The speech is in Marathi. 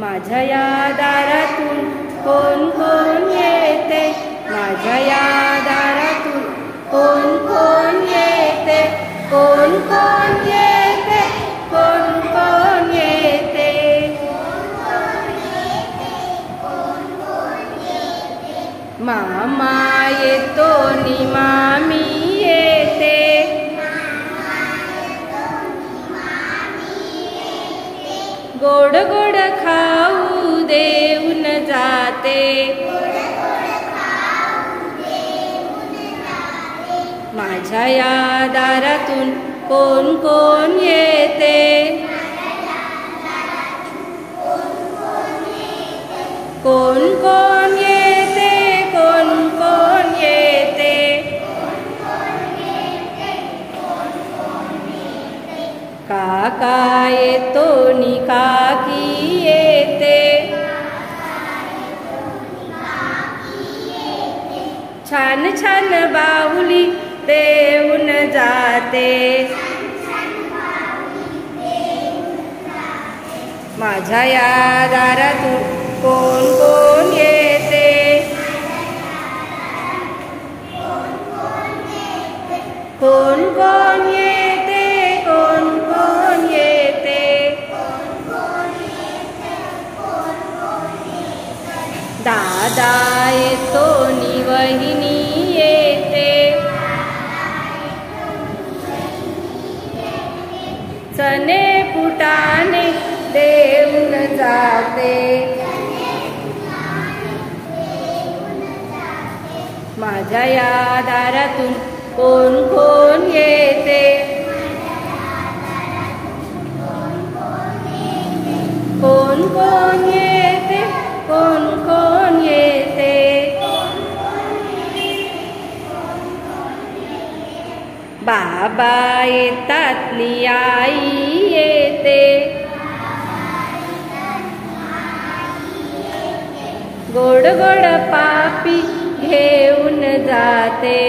माझ्या या दारातून कोण कोण येते, माझ्या या दारातून कोण कोण येते, कोण कोण येते, कोण कोण येते. मामा येतो नि मामी येते, गोड गोड खाऊ देऊन जाते. माझ्या या दारातून कोण कोण येते, कोण कोण येते, कोण कोण येते. काका येतो नि काकी येते, छान छान बाहुली देऊन जाते. माझ्या या दारातून कोण कोण येते, कोण कोण येते, कोण कोण येते. दादा येतो नि वहिनी येते, चणे फुटाणे देऊन जाते. माझ्या या दारातून कोण कोण येते, कोण कोण येते, कोण कोण येते. बाबा येतात नि आई येते, गोड गोड पापी घेऊन जाते.